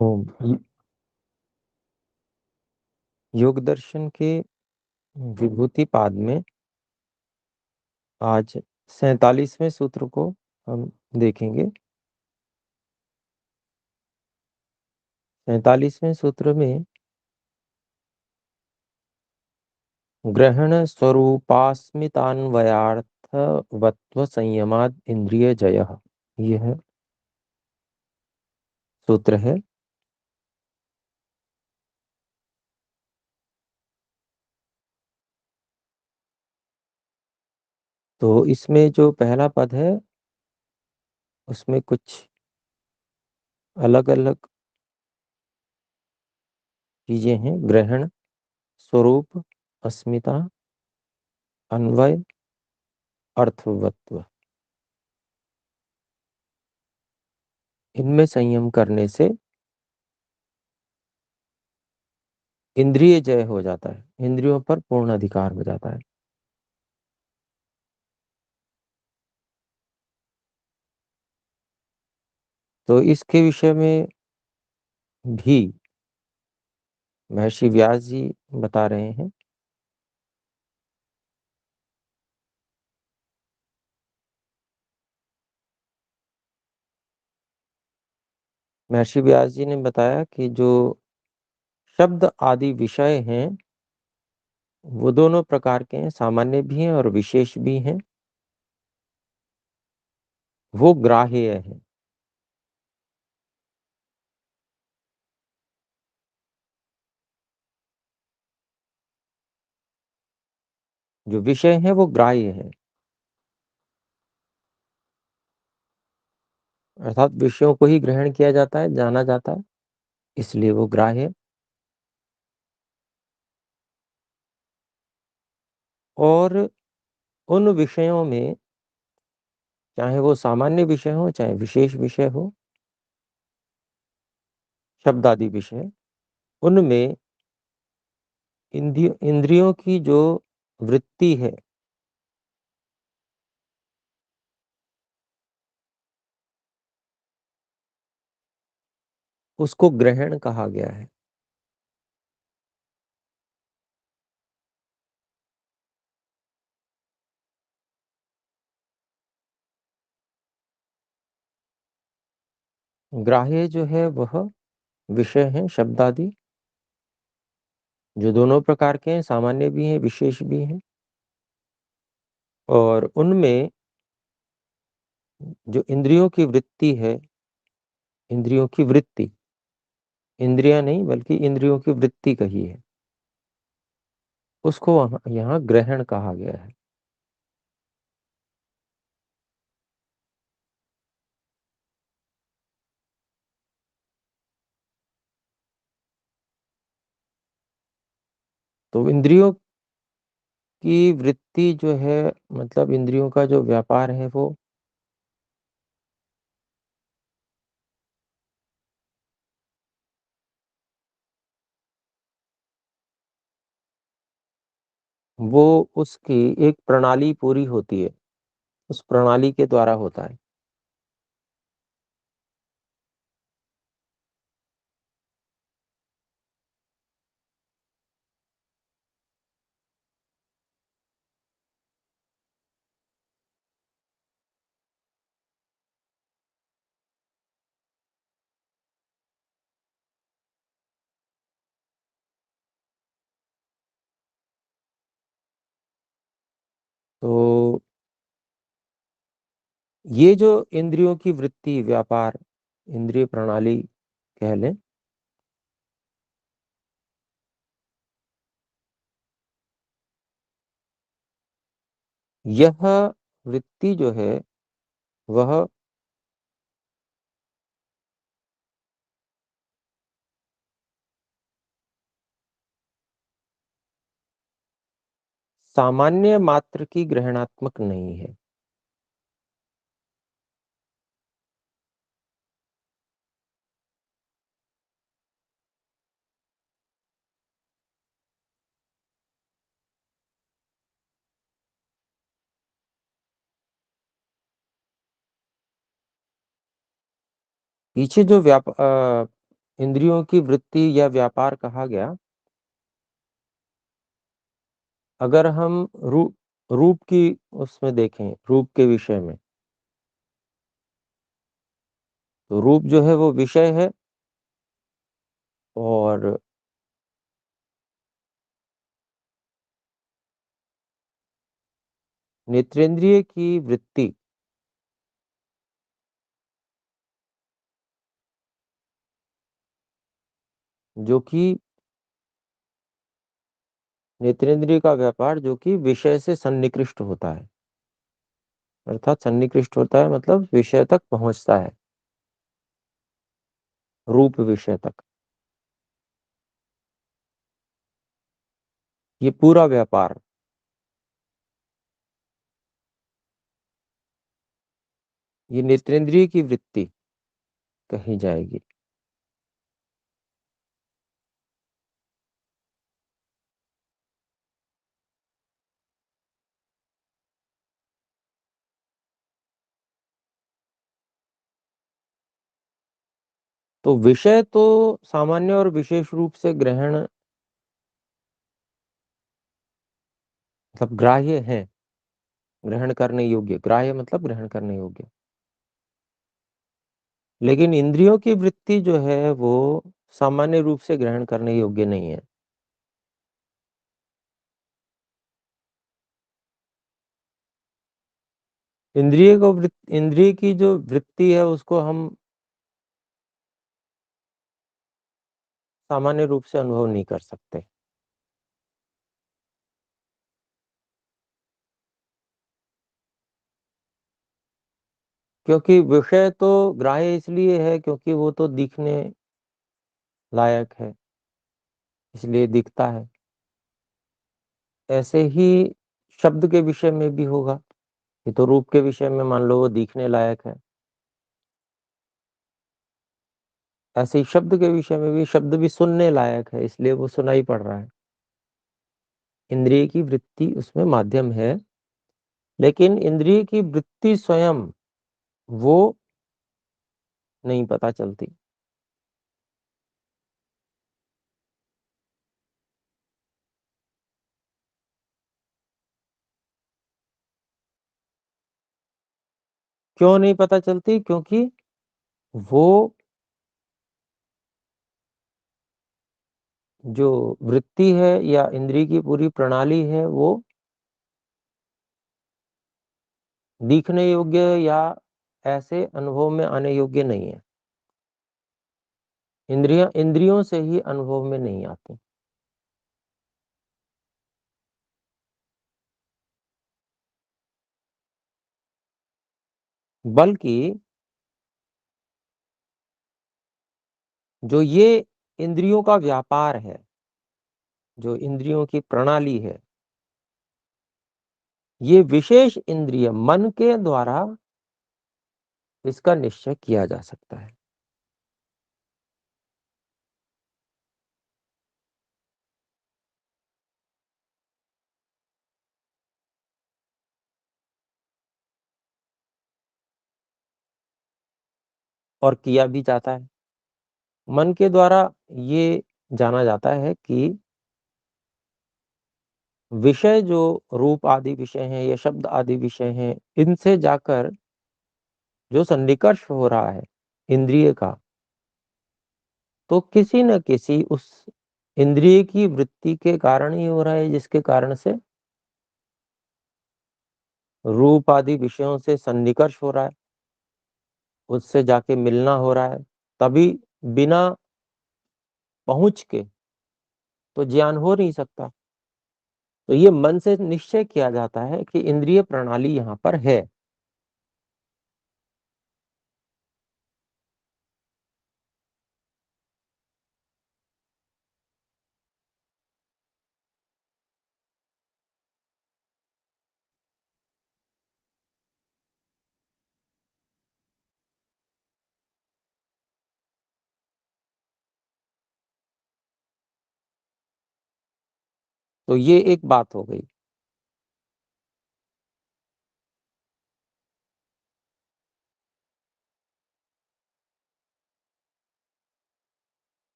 ओम योग दर्शन के विभूति पाद में आज 47वें सूत्र को हम देखेंगे। 47वें सूत्र में ग्रहण स्वरूपास्मितान्वयार्थवत्व संयमाद इंद्रिय जयः, यह सूत्र है। तो इसमें जो पहला पद है उसमें कुछ अलग अलग चीजें हैं। ग्रहण, स्वरूप, अस्मिता, अन्वय, अर्थवत्व। इनमें संयम करने से इंद्रिय जय हो जाता है, इंद्रियों पर पूर्ण अधिकार हो जाता है। तो इसके विषय में भी महर्षि व्यास जी बता रहे हैं। महर्षि व्यास जी ने बताया कि जो शब्द आदि विषय हैं वो दोनों प्रकार के हैं, सामान्य भी हैं और विशेष भी हैं। वो ग्राह्य हैं। जो विषय हैं वो ग्राह्य हैं, अर्थात विषयों को ही ग्रहण किया जाता है, जाना जाता है, इसलिए वो ग्राह्य है। और उन विषयों में चाहे वो सामान्य विषय हो चाहे विशेष विषय हो, शब्द आदि विषय, उनमें इंद्रियों की जो वृत्ति है उसको ग्रहण कहा गया है। ग्राह्य जो है वह विषय है, शब्द आदि, जो दोनों प्रकार के हैं, सामान्य भी हैं विशेष भी हैं। और उनमें जो इंद्रियों की वृत्ति है, इंद्रियों की वृत्ति, इंद्रियां नहीं बल्कि इंद्रियों की वृत्ति कही है, उसको यहाँ ग्रहण कहा गया है। तो इंद्रियों की वृत्ति जो है, मतलब इंद्रियों का जो व्यापार है वो उसकी एक प्रणाली पूरी होती है, उस प्रणाली के द्वारा होता है। तो ये जो इंद्रियों की वृत्ति, व्यापार, इंद्रिय प्रणाली कह लें, यह वृत्ति जो है वह सामान्य मात्र की ग्रहणात्मक नहीं है। पीछे जो इंद्रियों की वृत्ति या व्यापार कहा गया। अगर हम रूप की उसमें देखें, रूप के विषय में, तो रूप जो है वो विषय है, और नेत्रेंद्रिय की वृत्ति जो कि नेत्रेंद्रिय का व्यापार जो कि विषय से सन्निकृष्ट होता है, अर्थात सन्निकृष्ट होता है मतलब विषय तक पहुंचता है, रूप विषय तक, ये पूरा व्यापार, ये नेत्रेंद्रिय की वृत्ति कही जाएगी। तो विषय तो सामान्य और विशेष रूप से ग्रहण मतलब ग्राह्य है, ग्रहण करने योग्य, ग्राह्य मतलब ग्रहण करने योग्य। लेकिन इंद्रियों की वृत्ति जो है वो सामान्य रूप से ग्रहण करने योग्य नहीं है। इंद्रिय की जो वृत्ति है उसको हम सामान्य रूप से अनुभव नहीं कर सकते, क्योंकि विषय तो ग्राह्य इसलिए है क्योंकि वो तो दिखने लायक है, इसलिए दिखता है। ऐसे ही शब्द के विषय में भी होगा, ये तो रूप के विषय में मान लो वो दिखने लायक है, ऐसे ही शब्द के विषय में भी, शब्द भी सुनने लायक है, इसलिए वो सुनाई पड़ रहा है। इंद्रिय की वृत्ति उसमें माध्यम है, लेकिन इंद्रिय की वृत्ति स्वयं वो नहीं पता चलती। क्यों नहीं पता चलती? क्योंकि वो जो वृत्ति है या इंद्रिय की पूरी प्रणाली है वो दिखने योग्य या ऐसे अनुभव में आने योग्य नहीं है। इंद्रियों से ही अनुभव में नहीं आती। बल्कि जो ये इंद्रियों का व्यापार है, जो इंद्रियों की प्रणाली है, ये विशेष इंद्रिय मन के द्वारा इसका निश्चय किया जा सकता है। और किया भी जाता है। मन के द्वारा ये जाना जाता है कि विषय जो रूप आदि विषय हैं या शब्द आदि विषय हैं, इनसे जाकर जो सन्निकर्ष हो रहा है इंद्रिय का, तो किसी न किसी उस इंद्रिय की वृत्ति के कारण ही हो रहा है, जिसके कारण से रूप आदि विषयों से सन्निकर्ष हो रहा है, उससे जाके मिलना हो रहा है। तभी बिना पहुंच के तो ज्ञान हो नहीं सकता। तो ये मन से निश्चय किया जाता है कि इंद्रिय प्रणाली यहाँ पर है। तो ये एक बात हो गई।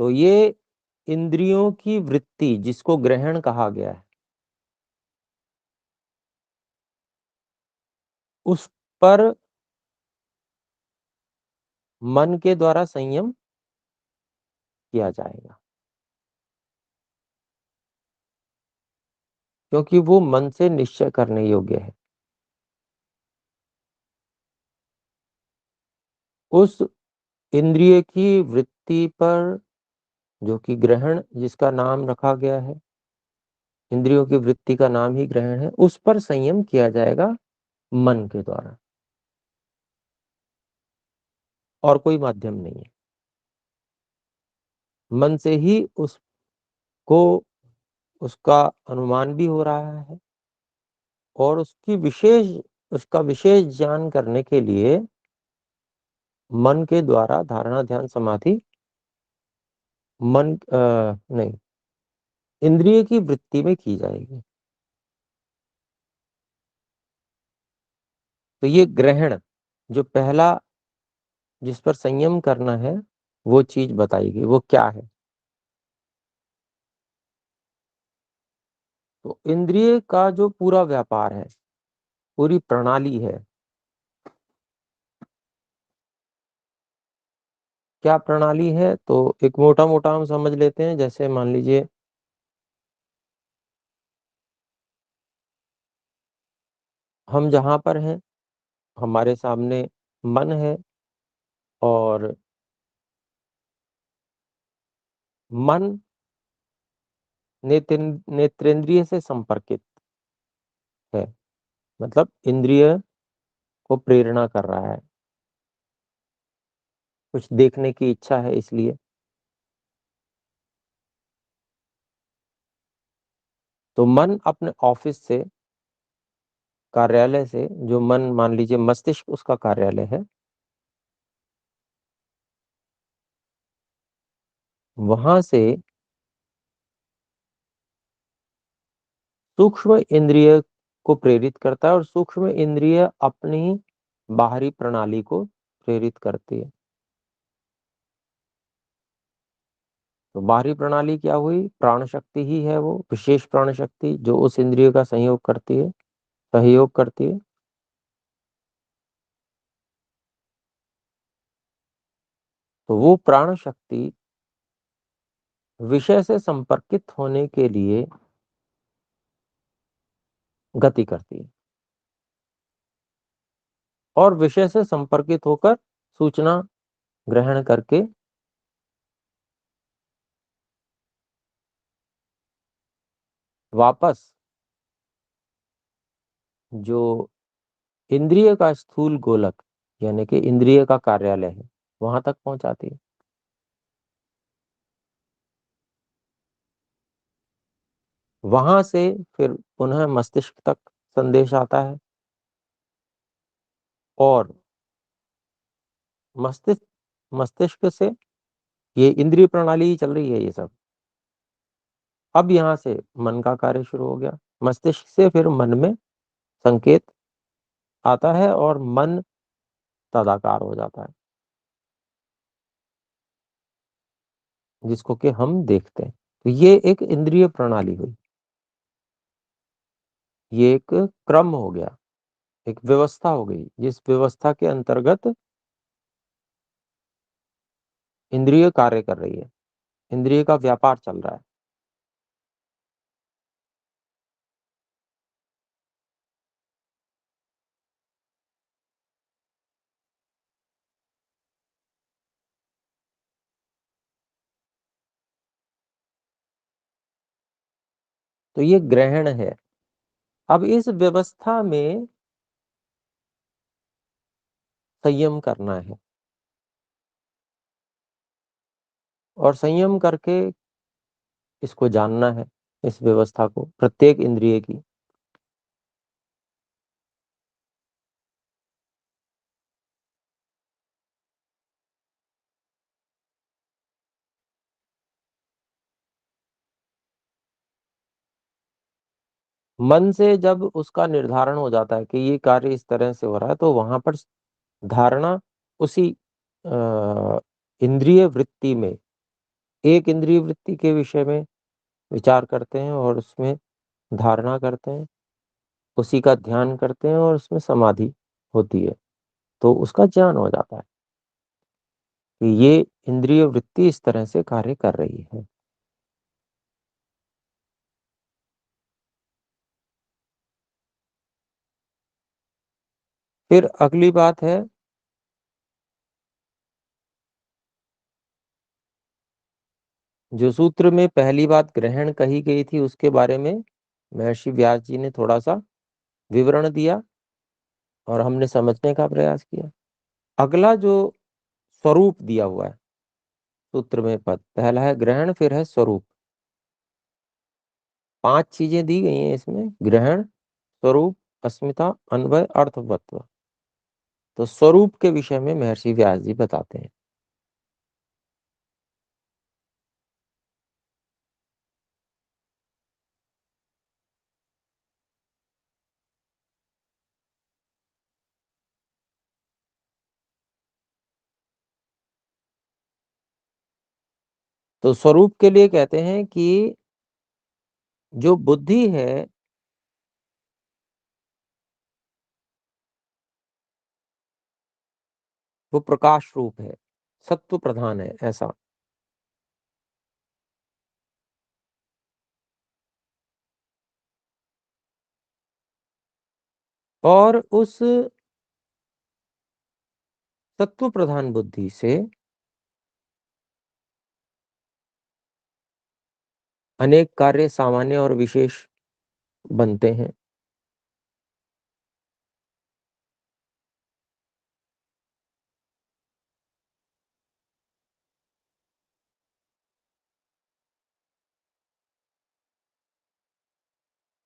तो ये इंद्रियों की वृत्ति जिसको ग्रहण कहा गया है, उस पर मन के द्वारा संयम किया जाएगा, क्योंकि वो मन से निश्चय करने योग्य है। उस इंद्रिय की वृत्ति पर, जो कि ग्रहण जिसका नाम रखा गया है, इंद्रियों की वृत्ति का नाम ही ग्रहण है, उस पर संयम किया जाएगा मन के द्वारा, और कोई माध्यम नहीं है। मन से ही उसको, उसका अनुमान भी हो रहा है, और उसका विशेष ज्ञान करने के लिए मन के द्वारा धारणा, ध्यान, समाधि, नहीं, इंद्रिय की वृत्ति में की जाएगी। तो ये ग्रहण जो पहला, जिस पर संयम करना है, वो चीज बताएगी, वो क्या है। तो इंद्रिय का जो पूरा व्यापार है, पूरी प्रणाली है, क्या प्रणाली है, तो एक मोटा मोटा हम समझ लेते हैं। जैसे मान लीजिए हम जहां पर हैं, हमारे सामने मन है, और मन नेत्रेंद्रिय से संपर्कित है, मतलब इंद्रिय को प्रेरणा कर रहा है, कुछ देखने की इच्छा है इसलिए। तो मन अपने ऑफिस से, कार्यालय से, जो मन मान लीजिए मस्तिष्क उसका कार्यालय है, वहां से सूक्ष्म इंद्रिय को प्रेरित करता है, और सूक्ष्म इंद्रिय अपनी बाहरी प्रणाली को प्रेरित करती है। तो बाहरी प्रणाली क्या हुई? प्राण शक्ति ही है, वो विशेष प्राण शक्ति जो उस इंद्रिय का संयोग करती है, सहयोग करती है। तो वो प्राण शक्ति विषय से संपर्कित होने के लिए गति करती है, और विषय से संपर्कित होकर सूचना ग्रहण करके वापस जो इंद्रिय का स्थूल गोलक, यानी कि इंद्रिय का कार्यालय है, वहां तक पहुंचाती है। वहां से फिर पुनः मस्तिष्क तक संदेश आता है, और मस्तिष्क मस्तिष्क से, ये इंद्रिय प्रणाली ही चल रही है ये सब। अब यहाँ से मन का कार्य शुरू हो गया, मस्तिष्क से फिर मन में संकेत आता है, और मन तदाकार हो जाता है, जिसको कि हम देखते हैं। तो ये एक इंद्रिय प्रणाली हुई, ये एक क्रम हो गया, एक व्यवस्था हो गई, जिस व्यवस्था के अंतर्गत इंद्रिय कार्य कर रही है, इंद्रिय का व्यापार चल रहा है। तो ये ग्रहण है। अब इस व्यवस्था में संयम करना है, और संयम करके इसको जानना है, इस व्यवस्था को, प्रत्येक इंद्रिय की। मन से जब उसका निर्धारण हो जाता है कि ये कार्य इस तरह से हो रहा है, तो वहां पर धारणा उसी इंद्रिय वृत्ति में एक इंद्रिय वृत्ति के विषय में विचार करते हैं और उसमें धारणा करते हैं, उसी का ध्यान करते हैं और उसमें समाधि होती है, तो उसका ज्ञान हो जाता है कि ये इंद्रिय वृत्ति इस तरह से कार्य कर रही है। फिर अगली बात है जो सूत्र में पहली बात ग्रहण कही गई थी, उसके बारे में महर्षि व्यास जी ने थोड़ा सा विवरण दिया और हमने समझने का प्रयास किया। अगला जो स्वरूप दिया हुआ है सूत्र में, पद पहला है ग्रहण, फिर है स्वरूप। 5 चीजें दी गई हैं इसमें: ग्रहण, स्वरूप, अस्मिता, अन्वय, अर्थवत्व। तो स्वरूप के विषय में महर्षि व्यास जी बताते हैं। तो स्वरूप के लिए कहते हैं कि जो बुद्धि है वो प्रकाश रूप है, सत्व प्रधान है, ऐसा। और उस सत्व प्रधान बुद्धि से अनेक कार्य सामान्य और विशेष बनते हैं।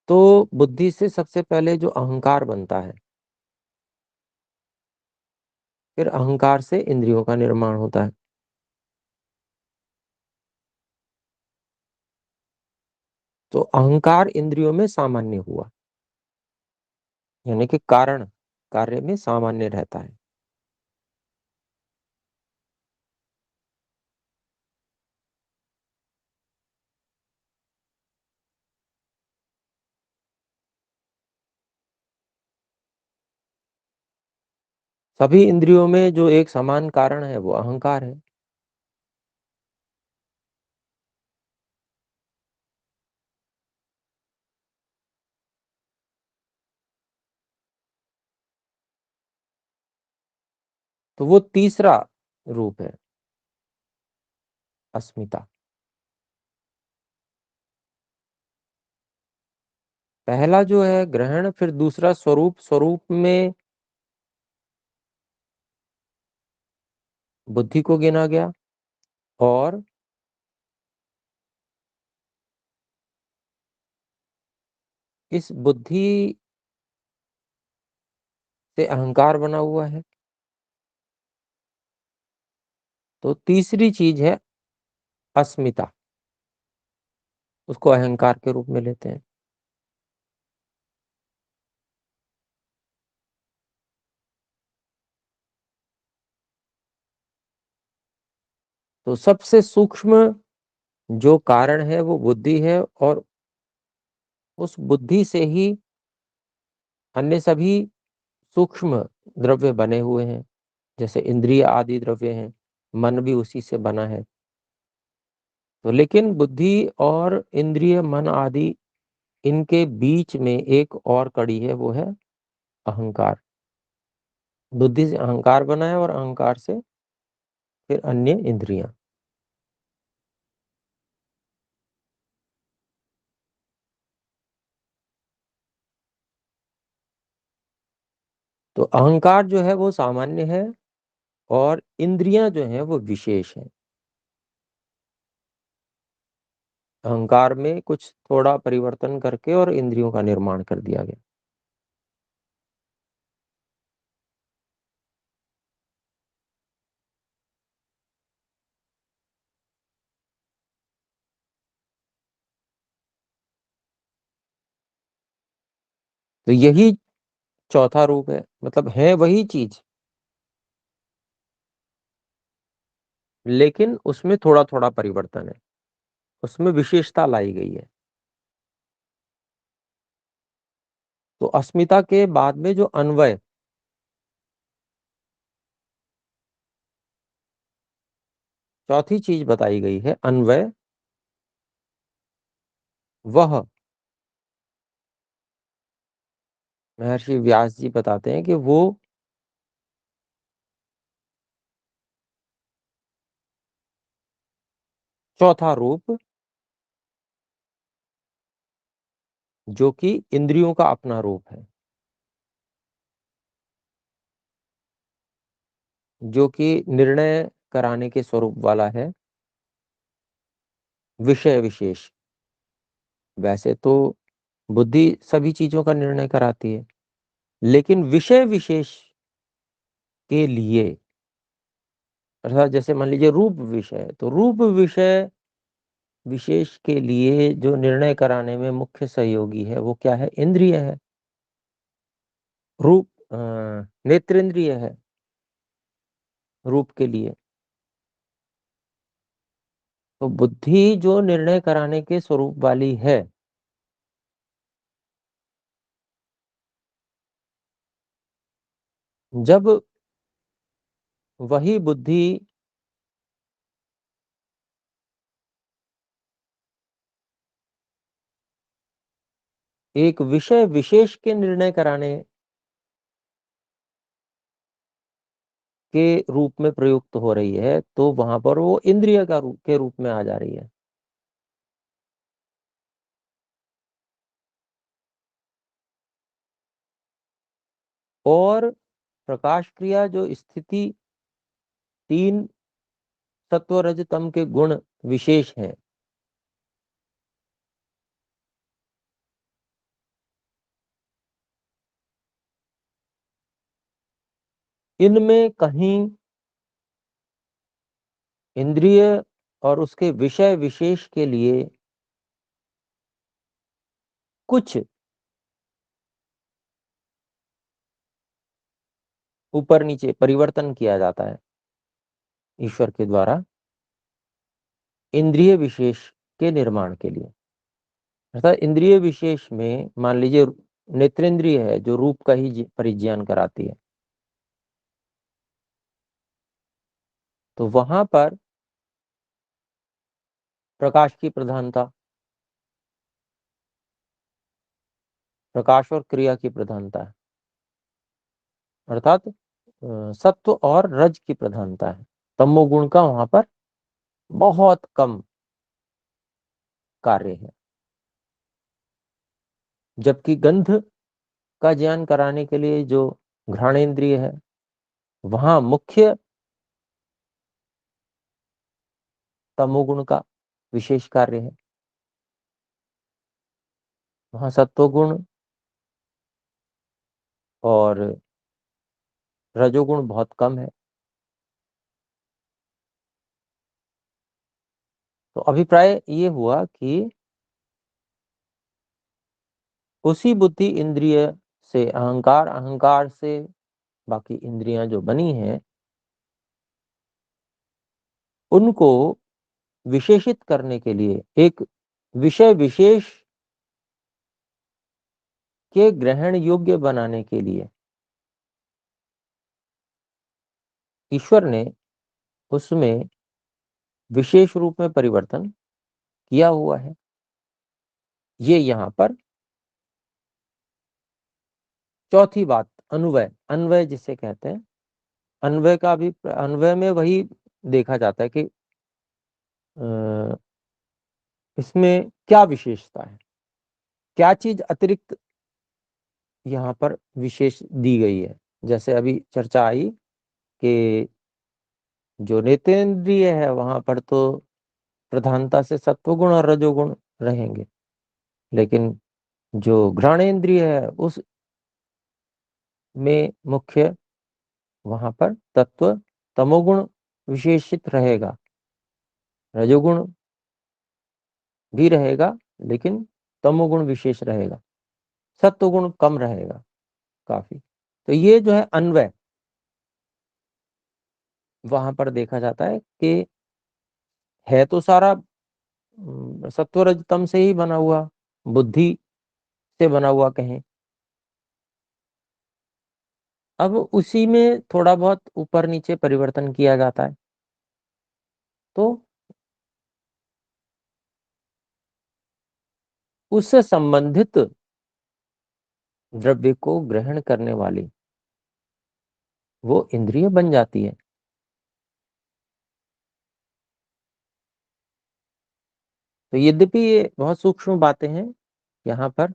तो बुद्धि से सबसे पहले जो अहंकार बनता है, फिर अहंकार से इंद्रियों का निर्माण होता है। तो अहंकार इंद्रियों में सामान्य हुआ, यानी कि कारण कार्य में सामान्य रहता है। सभी इंद्रियों में जो एक समान कारण है वो अहंकार है। तो वो तीसरा रूप है, अस्मिता। पहला जो है ग्रहण, फिर दूसरा स्वरूप। स्वरूप में बुद्धि को गिना गया और इस बुद्धि से अहंकार बना हुआ है। तो तीसरी चीज है अस्मिता, उसको अहंकार के रूप में लेते हैं। तो सबसे सूक्ष्म जो कारण है वो बुद्धि है और उस बुद्धि से ही अन्य सभी सूक्ष्म द्रव्य बने हुए हैं, जैसे इंद्रिय आदि द्रव्य हैं, मन भी उसी से बना है। तो लेकिन बुद्धि और इंद्रिय मन आदि, इनके बीच में एक और कड़ी है, वो है अहंकार। बुद्धि से अहंकार बना है और अहंकार से फिर अन्य इंद्रियां। तो अहंकार जो है वो सामान्य है और इंद्रियां जो हैं वो विशेष हैं। अहंकार में कुछ थोड़ा परिवर्तन करके और इंद्रियों का निर्माण कर दिया गया। तो यही चौथा रूप है, मतलब है वही चीज, लेकिन उसमें थोड़ा-थोड़ा परिवर्तन है, उसमें विशेषता लाई गई है। तो अस्मिता के बाद में जो अन्वय, चौथी चीज बताई गई है अन्वय, वह महर्षि व्यास जी बताते हैं कि वो चौथा रूप जो कि इंद्रियों का अपना रूप है, जो कि निर्णय कराने के स्वरूप वाला है, विषय विशेष। वैसे तो बुद्धि सभी चीजों का निर्णय कराती है, लेकिन विषय विशेष के लिए, अर्थात जैसे मान लीजिए रूप विषय, तो रूप विषय विशेष के लिए जो निर्णय कराने में मुख्य सहयोगी है वो क्या है? इंद्रिय है। रूप नेत्रेंद्रिय है रूप के लिए। तो बुद्धि जो निर्णय कराने के स्वरूप वाली है, जब वही बुद्धि एक विषय विशेष के निर्णय कराने के रूप में प्रयुक्त हो रही है, तो वहां पर वो इंद्रिय का रूप के रूप में आ जा रही है। और प्रकाश क्रिया जो स्थिति तीन सत्व रज तम के गुण विशेष हैं, इनमें कहीं इंद्रिय और उसके विषय विशेष के लिए कुछ ऊपर नीचे परिवर्तन किया जाता है ईश्वर के द्वारा इंद्रिय विशेष के निर्माण के लिए। अर्थात इंद्रिय विशेष में मान लीजिए नेत्रेंद्रिय है जो रूप का ही परिज्ञान कराती है, तो वहां पर प्रकाश की प्रधानता, प्रकाश और क्रिया की प्रधानता है, अर्थात सत्व और रज की प्रधानता है। तमोगुण का वहां पर बहुत कम कार्य है। जबकि गंध का ज्ञान कराने के लिए जो घ्राणेन्द्रिय है, वहां मुख्य तमोगुण का विशेष कार्य है। वहां सत्वगुण और रजोगुण बहुत कम है। तो अभिप्राय ये हुआ कि उसी बुद्धि इंद्रिय से अहंकार, अहंकार से बाकी इंद्रियां जो बनी हैं, उनको विशेषित करने के लिए, एक विषय विशेष के ग्रहण योग्य बनाने के लिए ईश्वर ने उसमें विशेष रूप में परिवर्तन किया हुआ है। ये यहाँ पर चौथी बात, अन्वय, अन्वय जिसे कहते हैं, अन्वय का भी, अन्वय में वही देखा जाता है कि इसमें क्या विशेषता है, क्या चीज अतिरिक्त यहाँ पर विशेष दी गई है। जैसे अभी चर्चा आई कि जो नेत्रेंद्रिय है वहां पर तो प्रधानता से सत्वगुण और रजोगुण रहेंगे, लेकिन जो घ्राणेन्द्रिय है उस में मुख्य वहां पर तत्व तमोगुण विशेषित रहेगा, रजोगुण भी रहेगा लेकिन तमोगुण विशेष रहेगा, सत्वगुण कम रहेगा काफी। तो ये जो है अन्वय, वहां पर देखा जाता है कि है तो सारा सत्व रज तम से ही बना हुआ, बुद्धि से बना हुआ कहें। अब उसी में थोड़ा बहुत ऊपर नीचे परिवर्तन किया जाता है। तो उससे संबंधित द्रव्य को ग्रहण करने वाली वो इंद्रिय बन जाती है। तो यद्यपि ये बहुत सूक्ष्म बातें हैं, यहाँ पर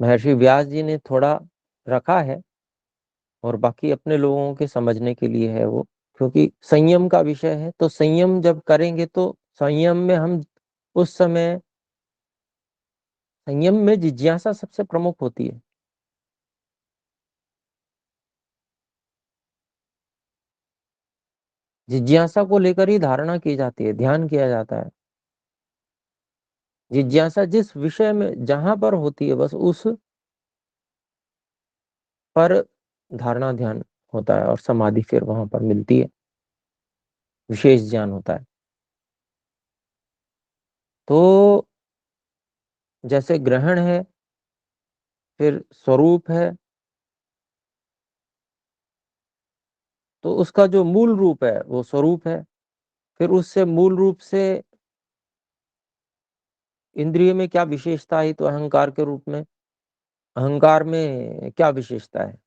महर्षि व्यास जी ने थोड़ा रखा है, और बाकी अपने लोगों के समझने के लिए है वो, क्योंकि संयम का विषय है। तो संयम जब करेंगे तो संयम में हम उस समय, संयम में जिज्ञासा सबसे प्रमुख होती है। जिज्ञासा को लेकर ही धारणा की जाती है, ध्यान किया जाता है। जिज्ञासा जिस विषय में जहां पर होती है, बस उस पर धारणा ध्यान होता है, और समाधि फिर वहां पर मिलती है, विशेष ज्ञान होता है। तो जैसे ग्रहण है, फिर स्वरूप है, तो उसका जो मूल रूप है वो स्वरूप है। फिर उससे मूल रूप से इंद्रिय में क्या विशेषता आई, तो अहंकार के रूप में। अहंकार में क्या विशेषता है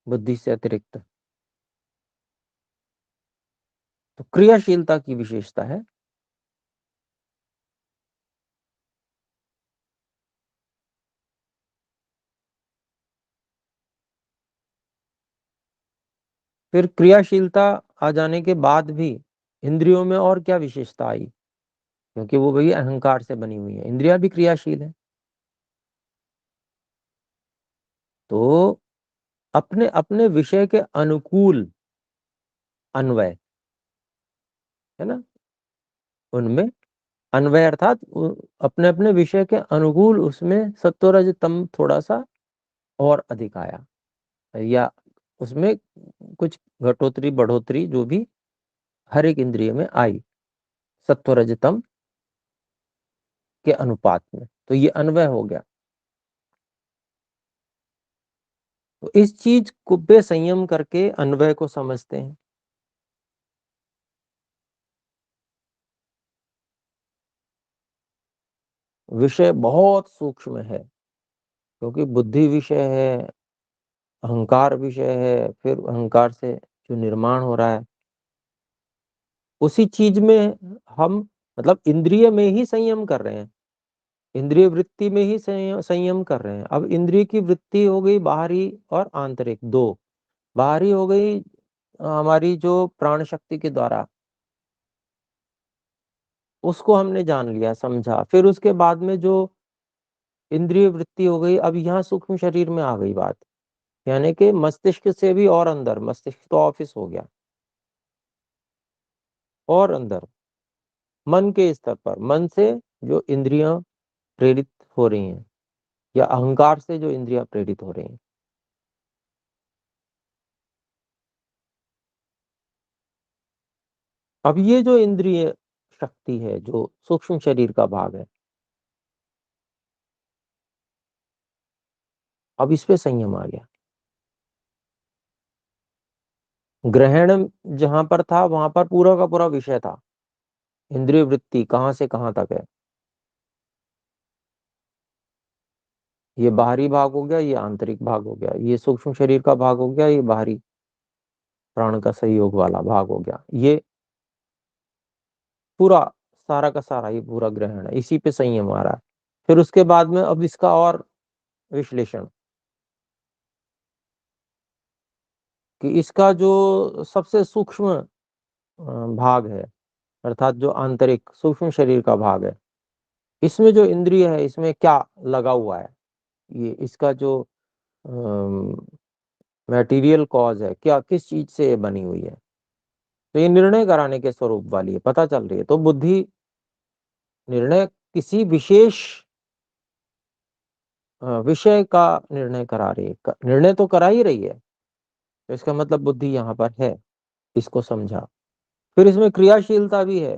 बुद्धि से अतिरिक्त, तो क्रियाशीलता की विशेषता है। फिर क्रियाशीलता आ जाने के बाद भी इंद्रियों में और क्या विशेषता आई, क्योंकि वो वही अहंकार से बनी हुई है, इंद्रिया भी क्रियाशील है। तो अपने अपने विषय के अनुकूल अन्वय, है ना, उनमें अन्वय अर्थात अपने अपने विषय के अनुकूल उसमें सत्वरज तम थोड़ा सा और अधिक आया, या उसमें कुछ घटोतरी बढ़ोतरी जो भी हर एक इंद्रिय में आई सत्वरजतम के अनुपात में, तो ये अन्वय हो गया। तो इस चीज को पे संयम करके अन्वय को समझते हैं। विषय बहुत सूक्ष्म है, क्योंकि बुद्धि विषय है, अहंकार विषय है, फिर अहंकार से जो निर्माण हो रहा है उसी चीज में हम, मतलब इंद्रिय में ही संयम कर रहे हैं, इंद्रिय वृत्ति में ही संयम कर रहे हैं। अब इंद्रिय की वृत्ति हो गई बाहरी और आंतरिक दो। बाहरी हो गई हमारी जो प्राण शक्ति के द्वारा, उसको हमने जान लिया समझा। फिर उसके बाद में जो इंद्रिय वृत्ति हो गई, अब यहाँ सूक्ष्म शरीर में आ गई बात, यानी कि मस्तिष्क से भी और अंदर, मस्तिष्क तो ऑफिस हो गया, और अंदर मन के स्तर पर, मन से जो इंद्रियां प्रेरित हो रही हैं, या अहंकार से जो इंद्रियां प्रेरित हो रही हैं। अब ये जो इंद्रिय शक्ति है जो सूक्ष्म शरीर का भाग है, अब इस पे संयम आ गया। ग्रहण जहां पर था वहां पर पूरा का पूरा विषय था, इंद्रिय वृत्ति कहां से कहां तक है, ये बाहरी भाग हो गया, ये आंतरिक भाग हो गया, ये सूक्ष्म शरीर का भाग हो गया, ये बाहरी प्राण का सहयोग वाला भाग हो गया। ये पूरा सारा का सारा ये पूरा ग्रहण है, इसी पे संयम आ रहा है। फिर उसके बाद में अब इसका और विश्लेषण, कि इसका जो सबसे सूक्ष्म भाग है, अर्थात जो आंतरिक सूक्ष्म शरीर का भाग है, इसमें जो इंद्रिय है इसमें क्या लगा हुआ है, ये इसका जो मटेरियल कॉज है, क्या किस चीज से ये बनी हुई है, तो ये निर्णय कराने के स्वरूप वाली है, पता चल रही है। तो बुद्धि निर्णय किसी विशेष विषय का निर्णय करा रही है, निर्णय तो करा ही रही है, तो इसका मतलब बुद्धि यहाँ पर है, इसको समझा। फिर इसमें क्रियाशीलता भी है,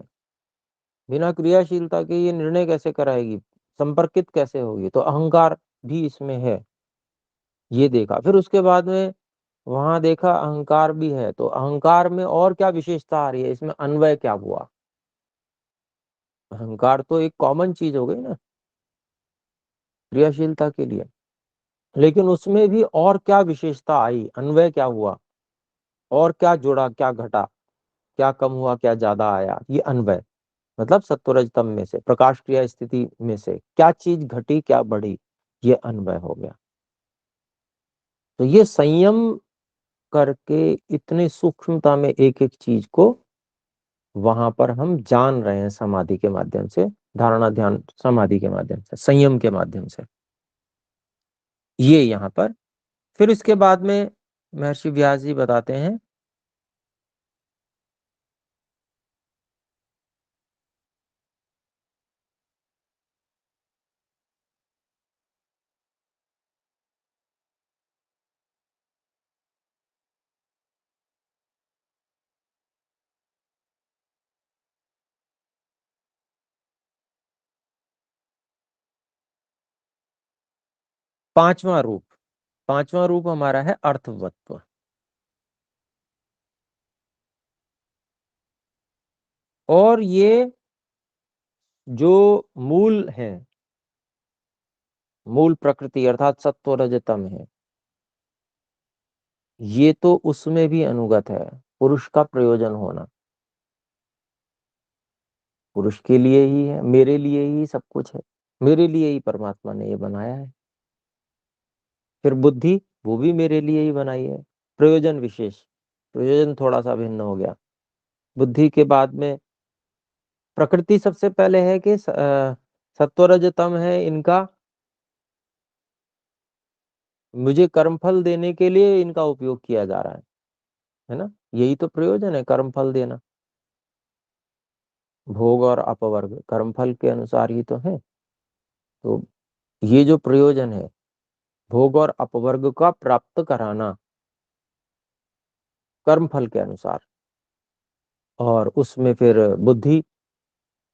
बिना क्रियाशीलता के ये निर्णय कैसे कराएगी, संपर्कित कैसे होगी, तो अहंकार भी इसमें है, ये देखा। फिर उसके बाद में वहां देखा अहंकार भी है, तो अहंकार में और क्या विशेषता आ रही है, इसमें अन्वय क्या हुआ। अहंकार तो एक कॉमन चीज हो गई ना क्रियाशीलता के लिए, लेकिन उसमें भी और क्या विशेषता आई, अन्वय क्या हुआ, और क्या जुड़ा, क्या घटा, क्या कम हुआ, क्या ज्यादा आया, ये अन्वय। मतलब सत्वरजतम में से, प्रकाश क्रिया स्थिति में से क्या चीज घटी, क्या बढ़ी, ये अन्वय हो गया। तो ये संयम करके इतने सूक्ष्मता में एक एक चीज को वहां पर हम जान रहे हैं समाधि के माध्यम से, धारणा ध्यान समाधि के माध्यम से, संयम के माध्यम से, ये यहाँ पर। फिर इसके बाद में महर्षि व्यास जी बताते हैं, पांचवा रूप, पांचवा रूप हमारा है अर्थवत्व। और ये जो मूल है, मूल प्रकृति अर्थात सत्व रजतम है, ये तो उसमें भी अनुगत है, पुरुष का प्रयोजन होना, पुरुष के लिए ही है, मेरे लिए ही सब कुछ है, मेरे लिए ही परमात्मा ने ये बनाया है। फिर बुद्धि, वो भी मेरे लिए ही बनाई है, प्रयोजन विशेष, प्रयोजन थोड़ा सा भिन्न हो गया। बुद्धि के बाद में प्रकृति सबसे पहले है कि सत्वरजतम है इनका, मुझे कर्मफल देने के लिए इनका उपयोग किया जा रहा है ना, यही तो प्रयोजन है, कर्मफल देना। भोग और अपवर्ग कर्मफल के अनुसार ही तो है। तो ये जो प्रयोजन है, भोग और अपवर्ग का प्राप्त कराना कर्मफल के अनुसार, और उसमें फिर बुद्धि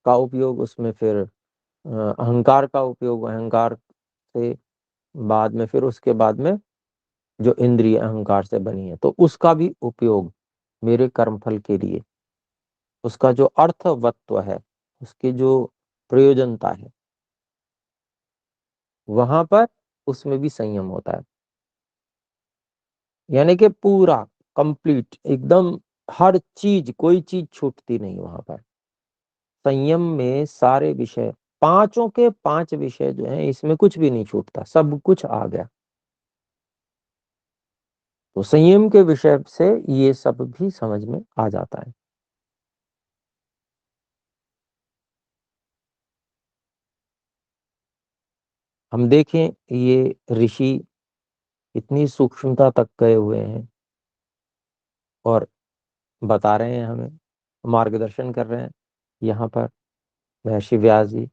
का उपयोग, उसमें फिर अहंकार का उपयोग, अहंकार से बाद में फिर उसके बाद में जो इंद्रिय अहंकार से बनी है, तो उसका भी उपयोग मेरे कर्मफल के लिए, उसका जो अर्थवत्व है, उसकी जो प्रयोजनता है, वहां पर उसमें भी संयम होता है। यानी कि पूरा कंप्लीट एकदम, हर चीज, कोई चीज छूटती नहीं वहां पर। संयम में सारे विषय, पांचों के पांच विषय जो हैं, इसमें कुछ भी नहीं छूटता, सब कुछ आ गया। तो संयम के विषय से ये सब भी समझ में आ जाता है। हम देखें ये ऋषि इतनी सूक्ष्मता तक गए हुए हैं और बता रहे हैं हमें, मार्गदर्शन कर रहे हैं यहाँ पर महर्षि व्यास जी।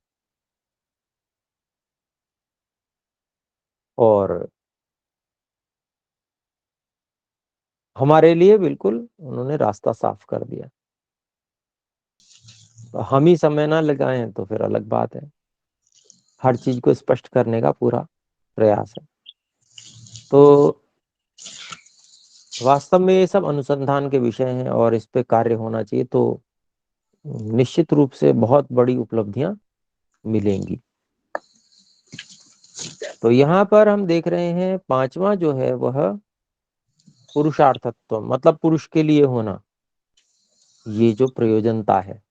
और हमारे लिए बिल्कुल उन्होंने रास्ता साफ कर दिया। तो हम ही समय ना लगाएं तो फिर अलग बात है, हर चीज को स्पष्ट करने का पूरा प्रयास है। तो वास्तव में ये सब अनुसंधान के विषय हैं और इस पे कार्य होना चाहिए, तो निश्चित रूप से बहुत बड़ी उपलब्धियां मिलेंगी। तो यहाँ पर हम देख रहे हैं पांचवा जो है वह पुरुषार्थत्व, मतलब पुरुष के लिए होना, ये जो प्रयोजनता है।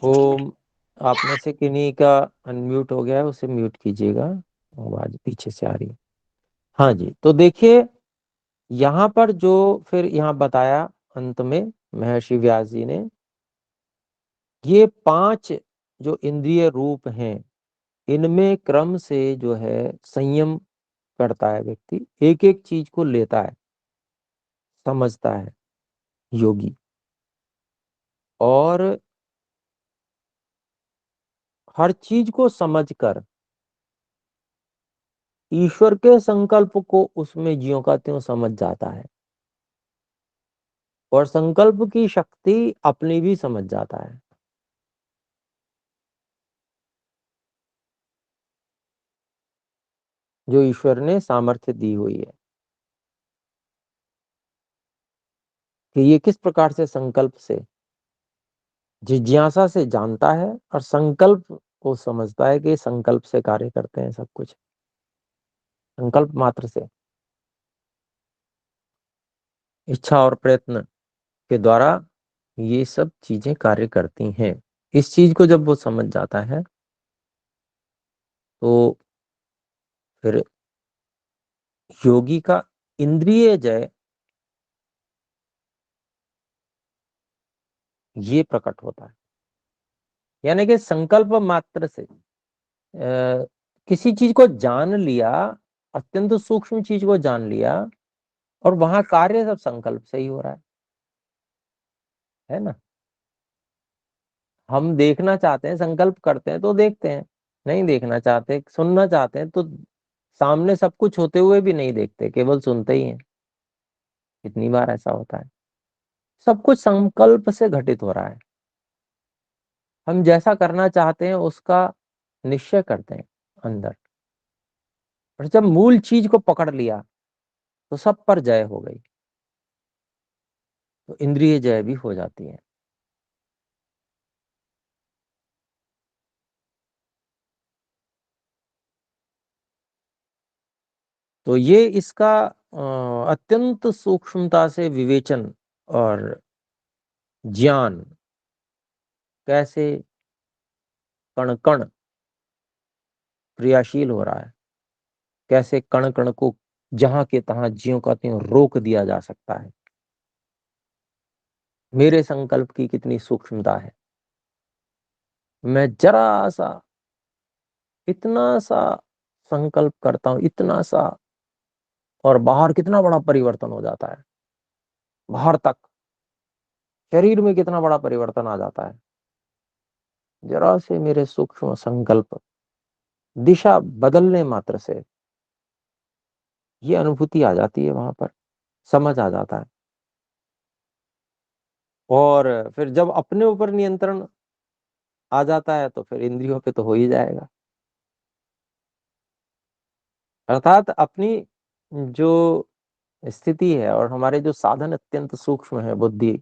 ओम, आप में से किन्हीं का अनम्यूट हो गया है, उसे म्यूट कीजिएगा, आवाज पीछे से आ रही है। हाँ जी, तो देखिए यहाँ पर जो फिर यहाँ बताया अंत में महर्षि व्यास जी ने, ये पांच जो इंद्रिय रूप हैं, इनमें क्रम से जो है संयम करता है व्यक्ति, एक एक चीज को लेता है, समझता है योगी। और हर चीज को समझकर ईश्वर के संकल्प को उसमें ज्यों का त्यों समझ जाता है, और संकल्प की शक्ति अपनी भी समझ जाता है। जो ईश्वर ने सामर्थ्य दी हुई है कि ये किस प्रकार से संकल्प से, जिज्ञासा से जानता है, और संकल्प को समझता है कि संकल्प से कार्य करते हैं सब कुछ, संकल्प मात्र से, इच्छा और प्रयत्न के द्वारा ये सब चीजें कार्य करती हैं। इस चीज को जब वो समझ जाता है तो फिर योगी का इंद्रिय जय ये प्रकट होता है। यानी कि संकल्प मात्र से किसी चीज को जान लिया, अत्यंत सूक्ष्म चीज को जान लिया, और वहां कार्य सब संकल्प से ही हो रहा है ना। हम देखना चाहते हैं, संकल्प करते हैं तो देखते हैं, नहीं देखना चाहते, सुनना चाहते हैं तो सामने सब कुछ होते हुए भी नहीं देखते, केवल सुनते ही हैं। कितनी बार ऐसा होता है। सब कुछ संकल्प से घटित हो रहा है। हम जैसा करना चाहते हैं उसका निश्चय करते हैं अंदर, और जब मूल चीज को पकड़ लिया तो सब पर जय हो गई, तो इंद्रिय जय भी हो जाती है। तो ये इसका अत्यंत सूक्ष्मता से विवेचन और ज्ञान, कैसे कण कण क्रियाशील हो रहा है, कैसे कण कण को जहां के तहां ज्यों का त्यों रोक दिया जा सकता है, मेरे संकल्प की कितनी सूक्ष्मता है। मैं जरा सा, इतना सा संकल्प करता हूं, इतना सा, और बाहर कितना बड़ा परिवर्तन हो जाता है। बाहर तक शरीर में कितना बड़ा परिवर्तन आ जाता है। जरा से मेरे सूक्ष्म संकल्प दिशा बदलने मात्र से ये अनुभूति आ जाती है, वहां पर समझ आ जाता है। और फिर जब अपने ऊपर नियंत्रण आ जाता है तो फिर इंद्रियों पे तो हो ही जाएगा। अर्थात अपनी जो स्थिति है और हमारे जो साधन अत्यंत सूक्ष्म है, बुद्धि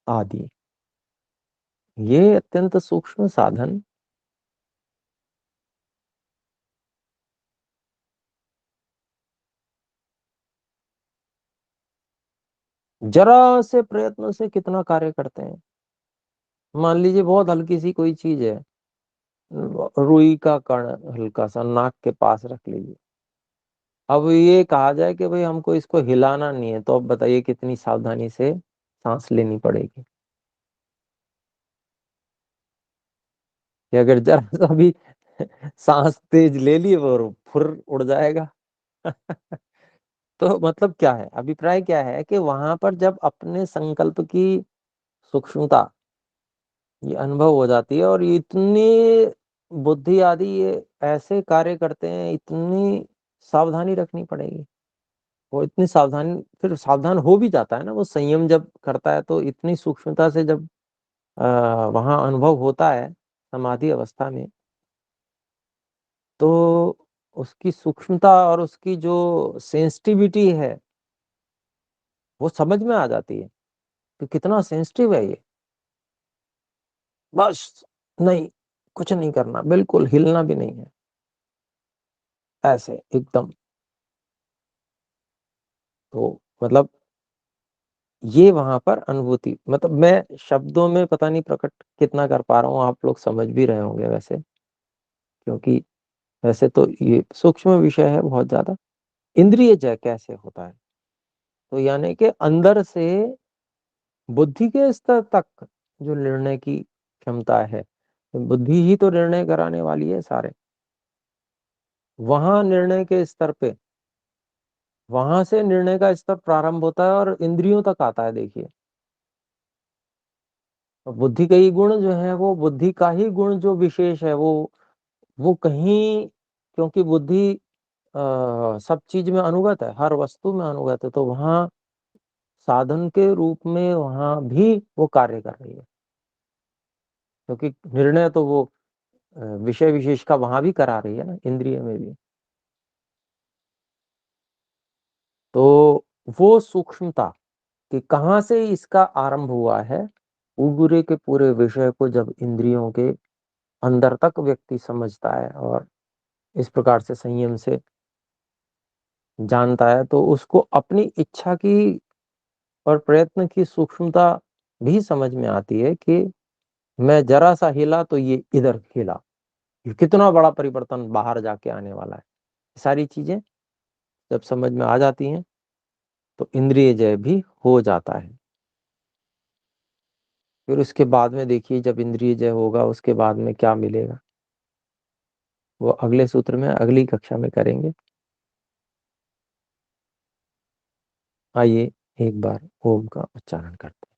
आदि, ये अत्यंत सूक्ष्म साधन जरा से प्रयत्न से कितना कार्य करते हैं। मान लीजिए बहुत हल्की सी कोई चीज है, रुई का कण हल्का सा नाक के पास रख लीजिए। अब ये कहा जाए कि भाई हमको इसको हिलाना नहीं है, तो अब बताइए कितनी सावधानी से सांस लेनी पड़ेगी, कि अगर जरा सा भी सांस तेज ले लिए और फुर उड़ जाएगा। तो मतलब क्या है, अभिप्राय क्या है कि वहां पर जब अपने संकल्प की सूक्ष्मता ये अनुभव हो जाती है, और ये इतनी बुद्धि आदि ये ऐसे कार्य करते हैं, इतनी सावधानी रखनी पड़ेगी। वो इतनी सावधानी, फिर सावधान हो भी जाता है ना, वो संयम जब करता है तो इतनी सूक्ष्मता से जब वहां अनुभव होता है समाधि अवस्था में, तो उसकी सूक्ष्मता और उसकी जो सेंसिटिविटी है वो समझ में आ जाती है कि कितना सेंसिटिव है ये। बस, नहीं, कुछ नहीं करना, बिल्कुल हिलना भी नहीं है, ऐसे एकदम। तो मतलब ये वहां पर अनुभूति, मतलब मैं शब्दों में पता नहीं प्रकट कितना कर पा रहा हूँ, आप लोग समझ भी रहे होंगे वैसे, क्योंकि वैसे तो ये सूक्ष्म विषय है बहुत ज्यादा। इंद्रिय जय कैसे होता है, तो यानी कि अंदर से बुद्धि के स्तर तक जो निर्णय की क्षमता है, बुद्धि ही तो निर्णय कराने वाली है सारे, वहां निर्णय के स्तर पे, वहां से निर्णय का स्तर प्रारंभ होता है और इंद्रियों तक आता है, देखिए। बुद्धि का ही गुण जो है, वो बुद्धि का ही गुण जो विशेष है, वो कहीं, क्योंकि बुद्धि सब चीज में अनुगत है, हर वस्तु में अनुगत है, तो वहां साधन के रूप में वहां भी वो कार्य कर रही है, क्योंकि निर्णय तो वो विषय विशेष का वहां भी करा रही है ना, इंद्रिय में भी। तो वो सूक्ष्मता कि कहाँ से इसका आरंभ हुआ है, पूरे के पूरे विषय को जब इंद्रियों के अंदर तक व्यक्ति समझता है और इस प्रकार से संयम से जानता है, तो उसको अपनी इच्छा की और प्रयत्न की सूक्ष्मता भी समझ में आती है कि मैं जरा सा हिला तो ये इधर हिला, ये कितना बड़ा परिवर्तन बाहर जाके आने वाला है। सारी चीजें जब समझ में आ जाती हैं तो इंद्रिय जय भी हो जाता है। फिर उसके बाद में देखिए, जब इंद्रिय जय होगा उसके बाद में क्या मिलेगा, वो अगले सूत्र में अगली कक्षा में करेंगे। आइए एक बार ओम का उच्चारण करते हैं।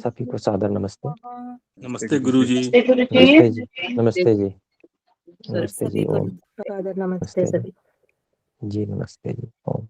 सभी को सादर नमस्ते। नमस्ते गुरुजी। नमस्ते जी, नमस्ते जी, सर नमस्ते जी, सभी को ओम सादर नमस्ते सभी। जी, नमस्ते जी, ओम।